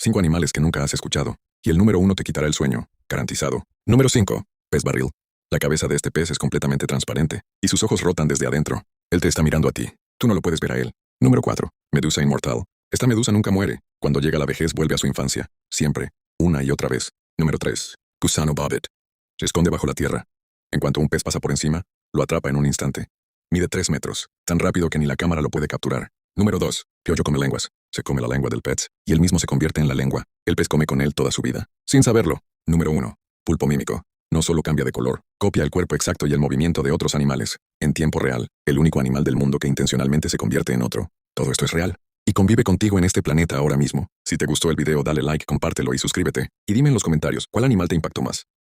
5 animales que nunca has escuchado. Y el número 1 te quitará el sueño, garantizado. Número 5. Pez barril. La cabeza de este pez es completamente transparente, y sus ojos rotan desde adentro. Él te está mirando a ti. Tú no lo puedes ver a él. Número 4. Medusa inmortal. Esta medusa nunca muere. Cuando llega la vejez vuelve a su infancia. Siempre. Una y otra vez. Número 3. Gusano bobbit. Se esconde bajo la tierra. En cuanto un pez pasa por encima, lo atrapa en un instante. Mide 3 metros, tan rápido que ni la cámara lo puede capturar. Número 2. Piollo come lenguas. Se come la lengua del pez, y él mismo se convierte en la lengua. El pez come con él toda su vida, sin saberlo. Número 1. Pulpo mímico. No solo cambia de color, copia el cuerpo exacto y el movimiento de otros animales. En tiempo real, el único animal del mundo que intencionalmente se convierte en otro. Todo esto es real. Y convive contigo en este planeta ahora mismo. Si te gustó el video, dale like, compártelo y suscríbete. Y dime en los comentarios, ¿cuál animal te impactó más?